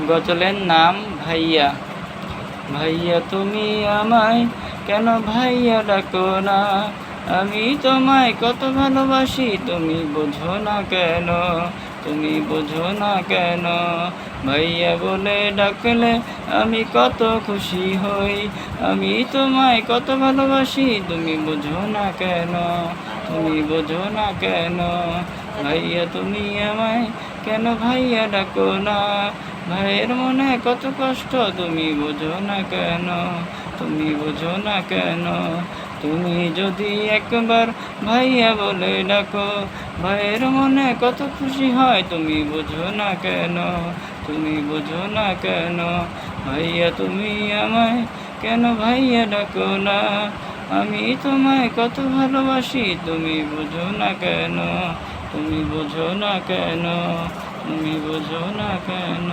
গজলের নাম ভাইয়া। ভাইয়া তুমি আমায় কেন ভাইয়া ডাকো না, আমি তোমায় কত ভালোবাসি তুমি বোঝো না কেন, তুমি বোঝো না কেন। ভাইয়া বলে ডাকলে আমি কত খুশি হই, আমি তোমায় কত ভালোবাসি তুমি বোঝো না কেন, তুমি বোঝো না কেন। ভাইয়া তুমি আমায় কেন ভাইয়া ডাকো না, ভাইয়ের মনে কত কষ্ট তুমি বোঝো না কেন, তুমি বোঝো না কেন। তুমি যদি একবার ভাইয়া বলে ডাকো, ভাইয়ের মনে কত খুশি হয় তুমি বোঝো না কেন, তুমি বোঝো না কেন। ভাইয়া তুমি আমায় কেন ভাইয়া ডাকো না, আমি তোমায় কত ভালোবাসি তুমি বোঝো না কেন, তুমি বোঝো না কেন, তুমি বোঝো না কেন।